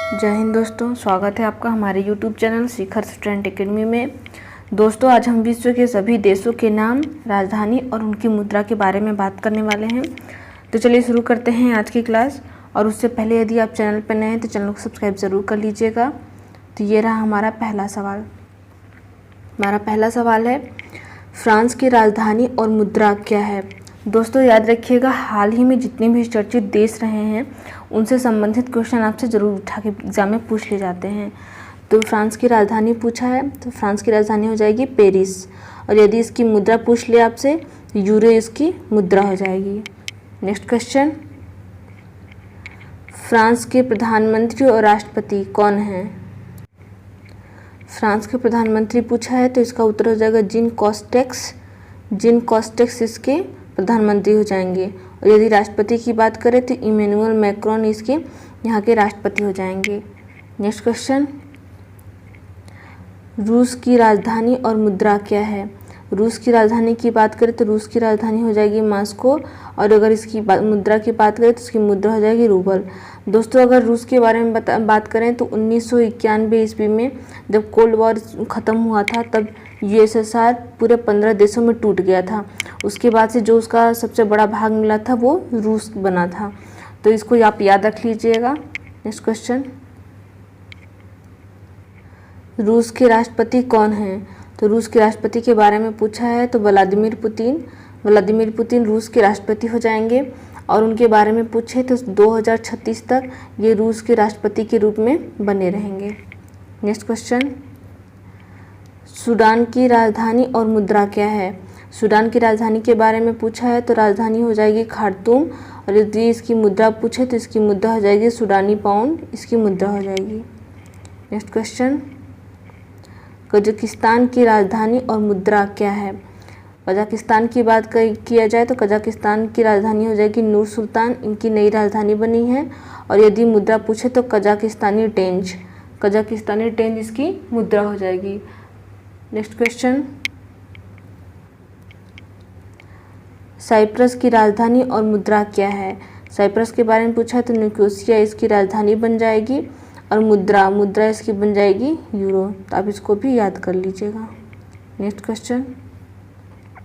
जय हिंद दोस्तों, स्वागत है आपका हमारे YouTube चैनल शिखर स्टूडेंट एकेडमी में। दोस्तों, आज हम विश्व के सभी देशों के नाम, राजधानी और उनकी मुद्रा के बारे में बात करने वाले हैं। तो चलिए शुरू करते हैं आज की क्लास। और उससे पहले यदि आप चैनल पर नए हैं तो चैनल को सब्सक्राइब ज़रूर कर लीजिएगा। तो ये रहा हमारा पहला सवाल। हमारा पहला सवाल है, फ्रांस की राजधानी और मुद्रा क्या है? दोस्तों याद रखिएगा, हाल ही में जितने भी चर्चित देश रहे हैं उनसे संबंधित क्वेश्चन आपसे ज़रूर उठा के एग्जाम में पूछ ले जाते हैं। तो फ्रांस की राजधानी पूछा है तो फ्रांस की राजधानी हो जाएगी पेरिस। और यदि इसकी मुद्रा पूछ ले आपसे तो यूरो इसकी मुद्रा हो जाएगी। नेक्स्ट क्वेश्चन, फ्रांस के प्रधानमंत्री और राष्ट्रपति कौन हैं? फ्रांस के प्रधानमंत्री पूछा है तो इसका उत्तर हो जाएगा जीन कॉस्टेक्स। जीन कॉस्टेक्स इसके प्रधानमंत्री हो जाएंगे। और यदि राष्ट्रपति की बात करें तो इमैनुअल मैक्रोन इसके यहाँ के राष्ट्रपति हो जाएंगे। नेक्स्ट क्वेश्चन, रूस की राजधानी और मुद्रा क्या है? रूस की राजधानी की बात करें तो रूस की राजधानी हो जाएगी मॉस्को। और अगर इसकी मुद्रा की बात करें तो इसकी मुद्रा हो जाएगी रूबल। दोस्तों, अगर रूस के बारे में बात करें तो 1991 ईस्वी में जब कोल्ड वॉर ख़त्म हुआ था तब यूएसएसआर पूरे 15 देशों में टूट गया था। उसके बाद से जो उसका सबसे बड़ा भाग मिला था वो रूस बना था। तो इसको आप याद रख लीजिएगा। नेक्स्ट क्वेश्चन, रूस के राष्ट्रपति कौन हैं? तो रूस के राष्ट्रपति के बारे में पूछा है तो व्लादिमीर पुतिन। व्लादिमीर पुतिन रूस के राष्ट्रपति हो जाएंगे। और उनके बारे में पूछे तो 2036 तक ये रूस के राष्ट्रपति के रूप में बने रहेंगे। नेक्स्ट क्वेश्चन, सूडान की राजधानी और मुद्रा क्या है? सूडान की राजधानी के बारे में पूछा है तो राजधानी हो जाएगी खार्तूम। और यदि इसकी मुद्रा पूछे तो इसकी मुद्रा हो जाएगी सूडानी पाउंड, इसकी मुद्रा हो जाएगी। नेक्स्ट क्वेश्चन, कजाकिस्तान की राजधानी और मुद्रा क्या है? कजाकिस्तान की बात किया जाए तो कजाकिस्तान की राजधानी हो जाएगी नूर सुल्तान, इनकी नई राजधानी बनी है। और यदि मुद्रा पूछे तो कजाकिस्तानी टेंज, कजाकिस्तानी टेंज इसकी मुद्रा हो जाएगी। नेक्स्ट क्वेश्चन, साइप्रस की राजधानी और मुद्रा क्या है? साइप्रस के बारे में पूछा है तो निकोसिया इसकी राजधानी बन जाएगी। और मुद्रा इसकी बन जाएगी यूरो। तो आप इसको भी याद कर लीजिएगा। नेक्स्ट क्वेश्चन,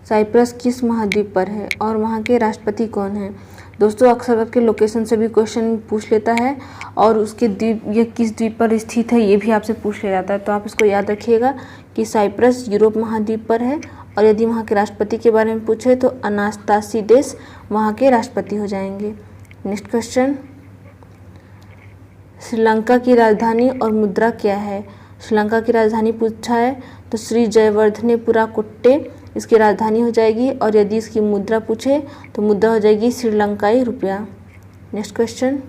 साइप्रस किस महाद्वीप पर है और वहाँ के राष्ट्रपति कौन हैं? दोस्तों, अक्सर आपके लोकेशन से भी क्वेश्चन पूछ लेता है और उसके द्वीप, ये किस द्वीप पर स्थित है ये भी आपसे पूछ ले जाता है। तो आप इसको याद रखिएगा कि साइप्रस यूरोप महाद्वीप पर है। और यदि वहाँ के राष्ट्रपति के बारे में पूछे तो अनास्तासीडेस वहाँ के राष्ट्रपति हो जाएंगे। नेक्स्ट क्वेश्चन, श्रीलंका की राजधानी और मुद्रा क्या है? श्रीलंका की राजधानी पूछा है तो श्री जयवर्धनेपुरा कुट्टे इसकी राजधानी हो जाएगी। और यदि इसकी मुद्रा पूछे तो मुद्रा हो जाएगी श्रीलंकाई रुपया। नेक्स्ट क्वेश्चन,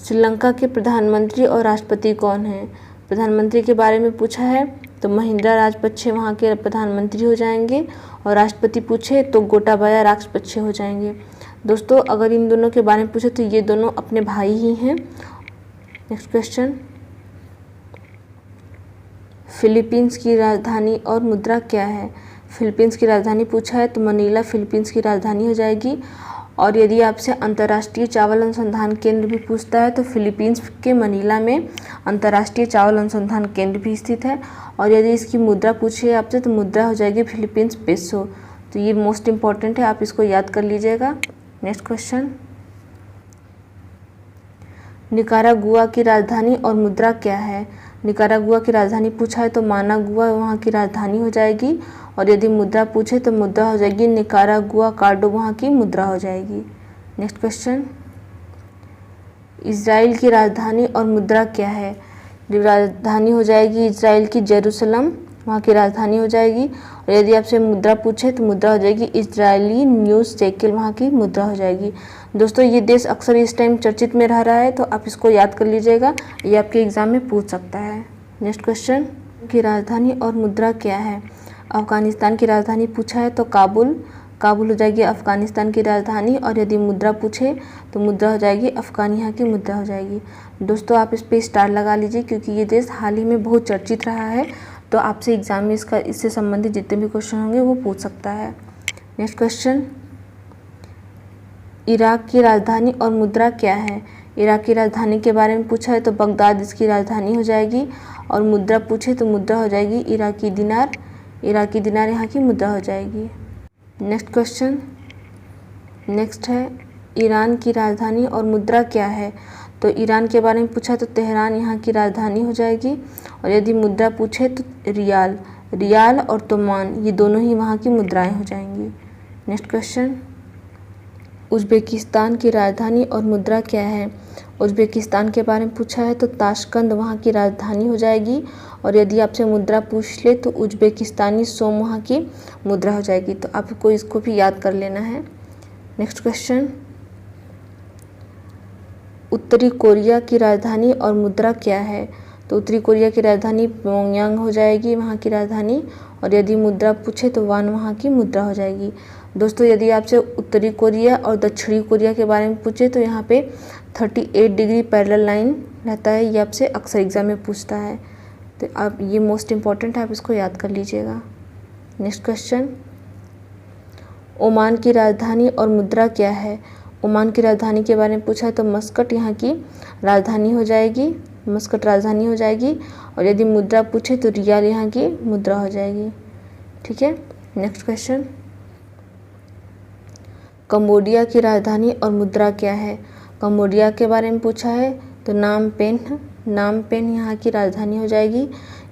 श्रीलंका के प्रधानमंत्री और राष्ट्रपति कौन हैं? प्रधानमंत्री के बारे में पूछा है तो महिंद्रा राजपक्षे वहाँ के प्रधानमंत्री हो जाएंगे। और राष्ट्रपति पूछे तो गोटाबाया राजपक्षे हो जाएंगे। दोस्तों, अगर इन दोनों के बारे में पूछे तो ये दोनों अपने भाई ही हैं। नेक्स्ट क्वेश्चन, फिलीपींस की राजधानी और मुद्रा क्या है? फिलीपींस की राजधानी पूछा है तो मनीला फिलीपींस की राजधानी हो जाएगी। और यदि आपसे अंतर्राष्ट्रीय चावल अनुसंधान केंद्र भी पूछता है तो फिलीपींस के मनीला में अंतर्राष्ट्रीय चावल अनुसंधान केंद्र भी स्थित है। और यदि इसकी मुद्रा पूछे आपसे तो मुद्रा हो जाएगी फिलीपींस पेसो। तो ये मोस्ट इम्पॉर्टेंट है, आप इसको याद कर लीजिएगा। नेक्स्ट क्वेश्चन, निकारागुआ की राजधानी और मुद्रा क्या है? निकारागुआ की राजधानी पूछा है तो मानागुआ वहाँ की राजधानी हो जाएगी। और यदि मुद्रा पूछे तो मुद्रा हो जाएगी निकारागुआ कार्डो, वहाँ की मुद्रा हो जाएगी। नेक्स्ट क्वेश्चन, इजराइल की राजधानी और मुद्रा क्या है? राजधानी हो जाएगी इजराइल की जेरूसलम, वहाँ की राजधानी हो जाएगी। और यदि आपसे मुद्रा पूछे तो मुद्रा हो जाएगी इजरायली न्यूज़ शेकेल, वहाँ की मुद्रा हो जाएगी। दोस्तों, ये देश अक्सर इस टाइम चर्चित में रह रहा है तो आप इसको याद कर लीजिएगा, ये आपके एग्जाम में पूछ सकता है। नेक्स्ट क्वेश्चन, की राजधानी और मुद्रा क्या है? अफगानिस्तान की राजधानी पूछा है तो काबुल हो जाएगी अफगानिस्तान की राजधानी। और यदि मुद्रा पूछे तो मुद्रा हो जाएगी अफगानिया की मुद्रा हो जाएगी। दोस्तों, आप इस पर स्टार लगा लीजिए क्योंकि ये देश हाल ही में बहुत चर्चित रहा है। तो आपसे एग्जाम में इससे संबंधित जितने भी क्वेश्चन होंगे वो पूछ सकता है। नेक्स्ट क्वेश्चन, इराक की राजधानी और मुद्रा क्या है? इराक की राजधानी के बारे में पूछा है तो बगदाद इसकी राजधानी हो जाएगी। और मुद्रा पूछे तो मुद्रा हो जाएगी इराकी दिनार। इराकी दिनार यहाँ की मुद्रा हो जाएगी। नेक्स्ट क्वेश्चन, नेक्स्ट है ईरान की राजधानी और मुद्रा क्या है। तो ईरान के बारे में पूछा तो तेहरान यहाँ की राजधानी हो जाएगी। और यदि मुद्रा पूछे तो रियाल, रियाल और तोमान ये दोनों ही वहाँ की मुद्राएं हो जाएंगी। नेक्स्ट क्वेश्चन, उज़्बेकिस्तान की राजधानी और मुद्रा क्या है। उज़्बेकिस्तान के बारे में पूछा है तो ताशकंद वहाँ की राजधानी हो जाएगी। और यदि आपसे मुद्रा पूछ ले तो उज़्बेकिस्तानी सोम वहाँ की मुद्रा हो जाएगी। तो आपको इसको भी याद कर लेना है। नेक्स्ट क्वेश्चन, उत्तरी कोरिया की राजधानी और मुद्रा क्या है। तो उत्तरी कोरिया की राजधानी प्योंगयांग हो जाएगी वहाँ की राजधानी। और यदि मुद्रा पूछे तो वान वहाँ की मुद्रा हो जाएगी। दोस्तों यदि आपसे उत्तरी कोरिया और दक्षिणी कोरिया के बारे में पूछे तो यहाँ पे 38 डिग्री पैरेलल लाइन रहता है, ये आपसे अक्सर एग्जाम में पूछता है। तो आप ये मोस्ट इम्पॉर्टेंट है, आप इसको याद कर लीजिएगा। नेक्स्ट क्वेश्चन, ओमान की राजधानी और मुद्रा क्या है। ओमान की राजधानी के बारे में पूछा है तो मस्कट यहाँ की राजधानी हो जाएगी, मस्कट राजधानी हो जाएगी। और यदि मुद्रा पूछे तो रियाल यहाँ की मुद्रा हो जाएगी। ठीक है। नेक्स्ट क्वेश्चन, कंबोडिया की राजधानी और मुद्रा क्या है। कंबोडिया के बारे में पूछा है तो नाम पेन यहाँ की राजधानी हो जाएगी।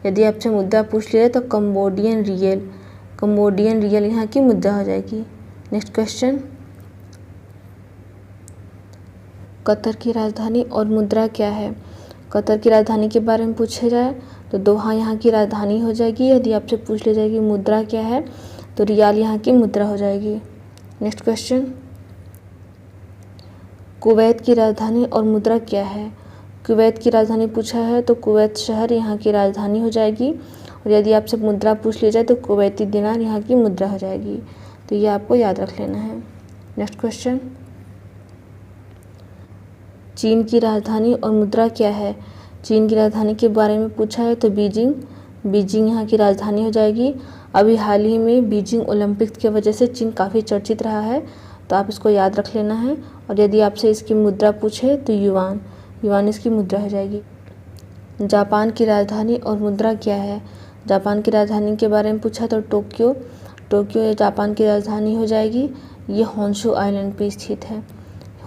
यदि आपसे मुद्रा पूछ लिया तो कंबोडियन रियल यहाँ की मुद्रा हो जाएगी। नेक्स्ट क्वेश्चन, कतर की राजधानी और मुद्रा क्या है। कतर की राजधानी के बारे में पूछा जाए तो दोहा यहाँ की राजधानी हो जाएगी। यदि आपसे पूछ ली जाएगी मुद्रा क्या है तो रियाल यहाँ की मुद्रा हो जाएगी। नेक्स्ट क्वेश्चन, कुवैत की राजधानी और मुद्रा क्या है। कुवैत की राजधानी पूछा है तो कुवैत शहर यहाँ की राजधानी हो जाएगी। और यदि आपसे मुद्रा पूछ ली जाए तो कुवैती दिनार यहाँ की मुद्रा हो जाएगी। तो ये आपको याद रख लेना है। नेक्स्ट क्वेश्चन, चीन की राजधानी और मुद्रा क्या है। चीन की राजधानी के बारे में पूछा है तो बीजिंग यहाँ की राजधानी हो जाएगी। अभी हाल ही में बीजिंग ओलंपिक्स की वजह से चीन काफ़ी चर्चित रहा है, तो आप इसको याद रख लेना है। और यदि आपसे इसकी मुद्रा पूछे तो युआन इसकी मुद्रा हो जाएगी। जापान की राजधानी और मुद्रा क्या है। जापान की राजधानी के बारे में पूछा तो टोक्यो जापान की राजधानी हो जाएगी। ये होन्शु आइलैंड पर स्थित है।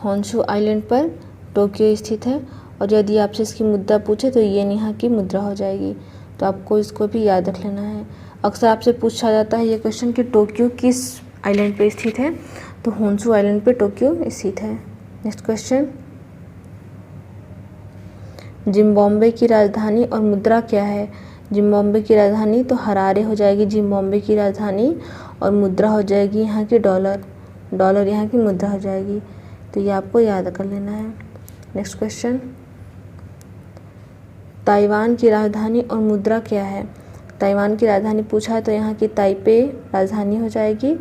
होन्शु आइलैंड पर टोक्यो स्थित है। और यदि आपसे इसकी मुद्रा पूछे तो येन यहाँ की मुद्रा हो जाएगी। तो आपको इसको भी याद रख लेना है। अक्सर आपसे पूछा जाता है ये क्वेश्चन कि टोक्यो किस आइलैंड पे स्थित है, तो होन्शु आइलैंड पे टोक्यो स्थित है। नेक्स्ट क्वेश्चन, जिम्बाब्वे की राजधानी और मुद्रा क्या है। जिम्बाब्वे की राजधानी तो हरारे हो जाएगी जिम्बाब्वे की राजधानी। और मुद्रा हो जाएगी यहाँ की डॉलर यहाँ की मुद्रा हो जाएगी। तो ये आपको याद कर लेना है। नेक्स्ट क्वेश्चन, ताइवान की राजधानी और मुद्रा क्या है। ताइवान की राजधानी पूछा है तो यहाँ की ताइपे राजधानी हो जाएगी।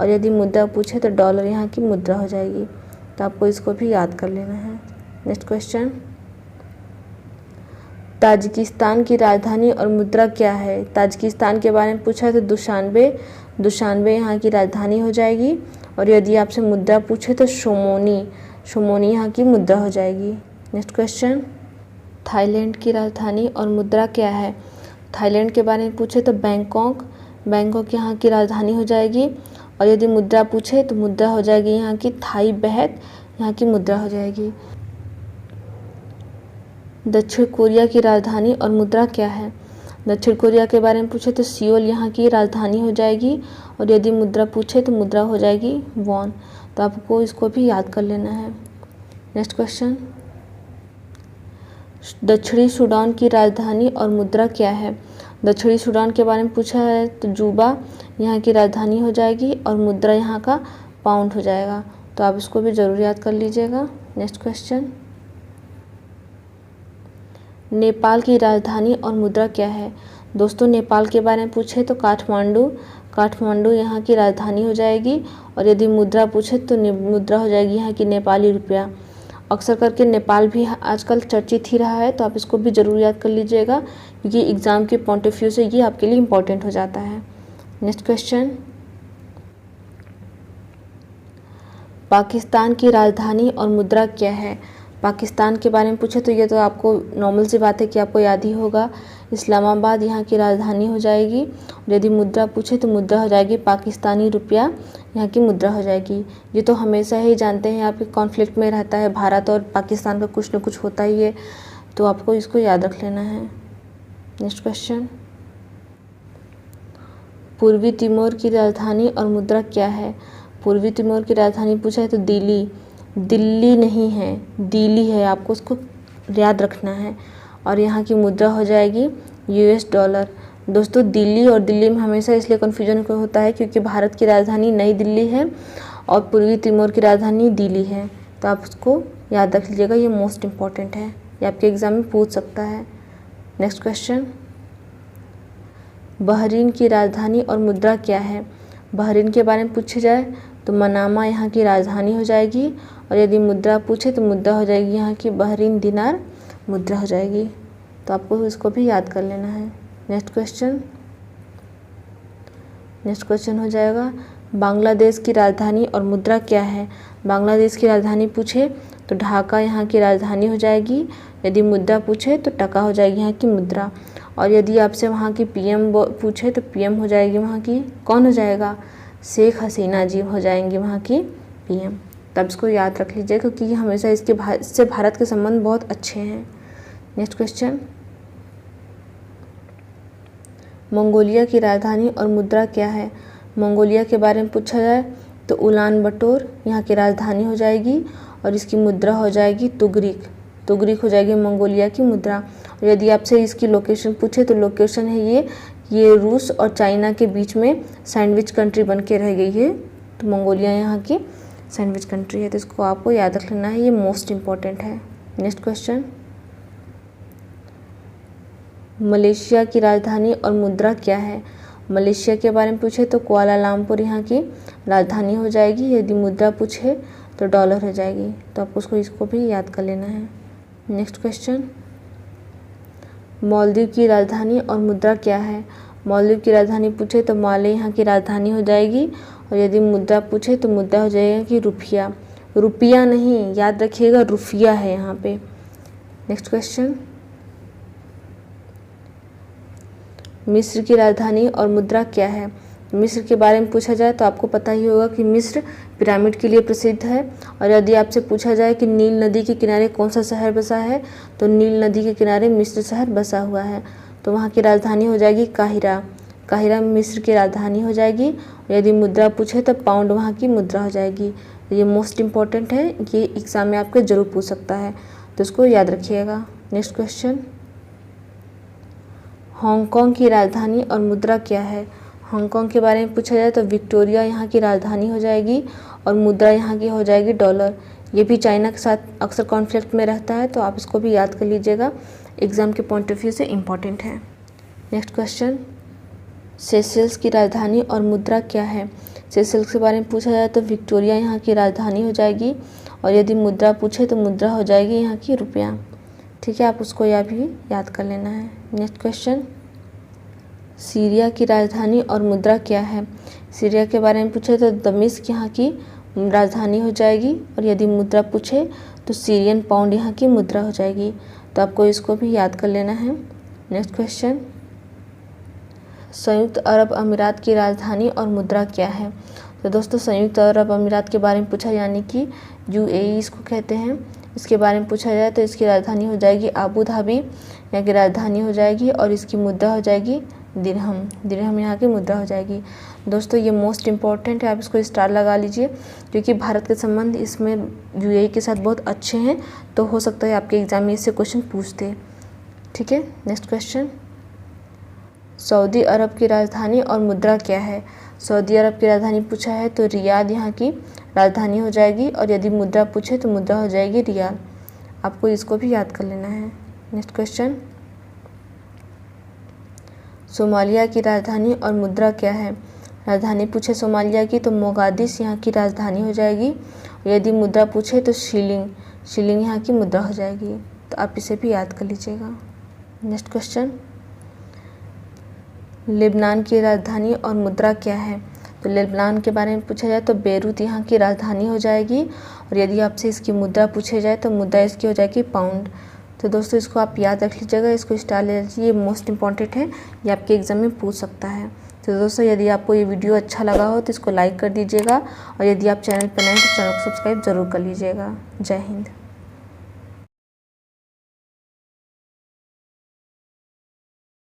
और यदि मुद्रा पूछे तो डॉलर यहाँ की मुद्रा हो जाएगी। तो आपको इसको भी याद कर लेना है। नेक्स्ट क्वेश्चन, ताजिकिस्तान की राजधानी और मुद्रा क्या है। ताजिकिस्तान के बारे में पूछा है तो दुशानबे यहाँ की राजधानी हो जाएगी। और यदि आपसे मुद्रा पूछे तो शोमोनी यहाँ की मुद्रा हो जाएगी। नेक्स्ट क्वेश्चन, थाईलैंड की राजधानी और मुद्रा क्या है। थाईलैंड के बारे में पूछे तो बैंकॉक यहाँ की राजधानी हो जाएगी। और यदि मुद्रा पूछे तो मुद्रा हो जाएगी यहाँ की थाई बहत यहाँ की मुद्रा हो जाएगी। दक्षिण कोरिया की राजधानी और मुद्रा क्या है। दक्षिण कोरिया के बारे में पूछे तो सियोल यहाँ की राजधानी हो जाएगी। और यदि मुद्रा पूछे तो मुद्रा हो जाएगी वॉन। तो आपको इसको भी याद कर लेना है। नेक्स्ट क्वेश्चन, दक्षिणी सूडान की राजधानी और मुद्रा क्या है। दक्षिणी सूडान के बारे में पूछा है तो जूबा यहाँ की राजधानी हो जाएगी। और मुद्रा यहाँ का पाउंड हो जाएगा। तो आप इसको भी ज़रूर याद कर लीजिएगा। नेक्स्ट क्वेश्चन, नेपाल की राजधानी और मुद्रा क्या है। दोस्तों नेपाल के बारे में पूछे तो काठमांडू यहाँ की राजधानी हो जाएगी। और यदि मुद्रा पूछे तो मुद्रा हो जाएगी यहाँ की नेपाली रुपया। अक्सर करके नेपाल भी आजकल चर्चित ही रहा है, तो आप इसको भी ज़रूर याद कर लीजिएगा, क्योंकि एग्ज़ाम के पॉइंट ऑफ व्यू से ये आपके लिए इम्पोर्टेंट हो जाता है। नेक्स्ट क्वेश्चन, पाकिस्तान की राजधानी और मुद्रा क्या है। पाकिस्तान के बारे में पूछे तो ये तो आपको नॉर्मल सी बात है कि आपको याद ही होगा। इस्लामाबाद यहाँ की राजधानी हो जाएगी। और यदि मुद्रा पूछे तो मुद्रा हो जाएगी पाकिस्तानी रुपया, यहाँ की मुद्रा हो जाएगी। ये तो हमेशा ही जानते हैं, यहाँ पे कॉन्फ्लिक्ट में रहता है भारत और पाकिस्तान का, कुछ न कुछ होता ही है, तो आपको इसको याद रख लेना है। नेक्स्ट क्वेश्चन, पूर्वी तिमोर की राजधानी और मुद्रा क्या है? पूर्वी तिमोर की राजधानी पूछा है तो दिल्ली नहीं है, दिल्ली है, आपको उसको याद रखना है। और यहाँ की मुद्रा हो जाएगी US डॉलर। दोस्तों दिल्ली और दिल्ली में हमेशा इसलिए कन्फ्यूजन होता है क्योंकि भारत की राजधानी नई दिल्ली है और पूर्वी तिमोर की राजधानी दिल्ली है, तो आप उसको याद रख लीजिएगा, ये मोस्ट इम्पॉर्टेंट है, ये आपके एग्जाम में पूछ सकता है। नेक्स्ट क्वेश्चन, बहरीन की राजधानी और मुद्रा क्या है? बहरीन के बारे में पूछे जाए तो मनामा यहाँ की राजधानी हो जाएगी। और यदि मुद्रा पूछे तो मुद्रा हो जाएगी यहाँ की बहरीन दिनार मुद्रा हो जाएगी, तो आपको इसको भी याद कर लेना है। नेक्स्ट क्वेश्चन हो जाएगा, बांग्लादेश की राजधानी और मुद्रा क्या है? बांग्लादेश की राजधानी पूछे तो ढाका यहाँ की राजधानी हो जाएगी। यदि मुद्रा पूछे तो टका हो जाएगी यहाँ की मुद्रा। और यदि आपसे वहाँ की PM पूछे तो PM हो जाएगी वहाँ की, कौन हो जाएगा? शेख हसीना जी हो जाएंगी वहाँ की PM। तब इसको याद रख लीजिए क्योंकि हमेशा इससे भारत के संबंध बहुत अच्छे हैं। नेक्स्ट क्वेश्चन, मंगोलिया की राजधानी और मुद्रा क्या है? मंगोलिया के बारे में पूछा जाए तो उलान बटोर यहाँ की राजधानी हो जाएगी और इसकी मुद्रा हो जाएगी तुगरिक हो जाएगी मंगोलिया की मुद्रा। और यदि आपसे इसकी लोकेशन पूछे तो लोकेशन है ये रूस और चाइना के बीच में सैंडविच कंट्री बन के रह गई है, तो मंगोलिया यहाँ की सैंडविच कंट्री है, तो इसको आपको याद रख लेना है, ये मोस्ट इम्पॉर्टेंट है। नेक्स्ट क्वेश्चन, मलेशिया की राजधानी और मुद्रा क्या है? मलेशिया के बारे में पूछे तो कुआलालंपुर यहाँ की राजधानी हो जाएगी। यदि मुद्रा पूछे तो डॉलर हो जाएगी, तो आपको इसको भी याद कर लेना है। नेक्स्ट क्वेश्चन, मालदीव की राजधानी और मुद्रा क्या है? मालदीव की राजधानी पूछे तो माले यहाँ की राजधानी हो जाएगी। और यदि मुद्रा पूछे तो मुद्रा हो जाएगा कि रुपया नहीं, याद रखिएगा रुपया है यहाँ पे। नेक्स्ट क्वेश्चन, मिस्र की राजधानी और मुद्रा क्या है? मिस्र के बारे में पूछा जाए तो आपको पता ही होगा कि मिस्र पिरामिड के लिए प्रसिद्ध है। और यदि आपसे पूछा जाए कि नील नदी के किनारे कौन सा शहर बसा है, तो नील नदी के किनारे मिस्र शहर बसा हुआ है, तो वहाँ की राजधानी हो जाएगी काहिरा मिस्र की राजधानी हो जाएगी। और यदि मुद्रा पूछे तो पाउंड वहाँ की मुद्रा हो जाएगी। ये मोस्ट इम्पॉर्टेंट है, ये एग्ज़ाम में आपके ज़रूर पूछ सकता है, तो इसको याद रखिएगा। नेक्स्ट क्वेश्चन, हांगकांग की राजधानी और मुद्रा क्या है? हांगकांग के बारे में पूछा जाए तो विक्टोरिया यहाँ की राजधानी हो जाएगी और मुद्रा यहाँ की हो जाएगी डॉलर। ये भी चाइना के साथ अक्सर कॉन्फ्लिक्ट में रहता है, तो आप इसको भी याद कर लीजिएगा, एग्ज़ाम के पॉइंट ऑफ व्यू से इम्पॉर्टेंट है। नेक्स्ट क्वेश्चन, सेशेल्स की राजधानी और मुद्रा क्या है? सेशेल्स के बारे में पूछा जाए तो विक्टोरिया यहाँ की राजधानी हो जाएगी। और यदि मुद्रा पूछे तो मुद्रा हो जाएगी यहाँ की रुपया। ठीक है, आप उसको यह भी याद कर लेना है। नेक्स्ट क्वेश्चन, सीरिया की राजधानी और मुद्रा क्या है? सीरिया के बारे में पूछे तो दमिश्क यहाँ की राजधानी हो जाएगी। और यदि मुद्रा पूछे तो सीरियन पाउंड यहाँ की मुद्रा हो जाएगी, तो आपको इसको भी याद कर लेना है। नेक्स्ट क्वेश्चन, संयुक्त अरब अमीरात की राजधानी और मुद्रा क्या है? तो दोस्तों संयुक्त अरब अमीरात के बारे में पूछा, यानी कि UAE इसको कहते हैं, इसके बारे में पूछा जाए तो इसकी राजधानी हो जाएगी आबू धाबी, यहाँ की राजधानी हो जाएगी। और इसकी मुद्रा हो जाएगी दिरहम यहाँ की मुद्रा हो जाएगी। दोस्तों ये मोस्ट इम्पॉर्टेंट है, आप इसको स्टार लगा लीजिए क्योंकि भारत के संबंध इसमें UAE के साथ बहुत अच्छे हैं, तो हो सकता है आपके एग्जाम में इससे क्वेश्चन पूछते। ठीक है, नेक्स्ट क्वेश्चन, सऊदी अरब की राजधानी और मुद्रा क्या है? सऊदी अरब की राजधानी पूछा है तो रियाद यहाँ की राजधानी हो जाएगी। और यदि मुद्रा पूछे तो मुद्रा हो जाएगी रियाल, आपको इसको भी याद कर लेना है। नेक्स्ट क्वेश्चन, सोमालिया की राजधानी और मुद्रा क्या है? राजधानी पूछे सोमालिया की तो मोगादिश यहाँ की राजधानी हो जाएगी। और यदि मुद्रा पूछे तो शिलिंग यहाँ की मुद्रा हो जाएगी, तो आप इसे भी याद कर लीजिएगा। नेक्स्ट क्वेश्चन, लेबनान की राजधानी और मुद्रा क्या है? तो लेबनान के बारे में पूछा जाए तो बेरूत यहाँ की राजधानी हो जाएगी। और यदि आपसे इसकी मुद्रा पूछे जाए तो मुद्रा इसकी हो जाएगी पाउंड। तो दोस्तों इसको आप याद रख लीजिएगा, इसको स्टार ले लीजिए, ये मोस्ट इंपॉर्टेंट है, ये आपके एग्जाम में पूछ सकता है। तो दोस्तों यदि आपको ये वीडियो अच्छा लगा हो तो इसको लाइक कर दीजिएगा, और यदि आप चैनल पर नए हैं तो चैनल को सब्सक्राइब जरूर कर लीजिएगा। जय हिंद।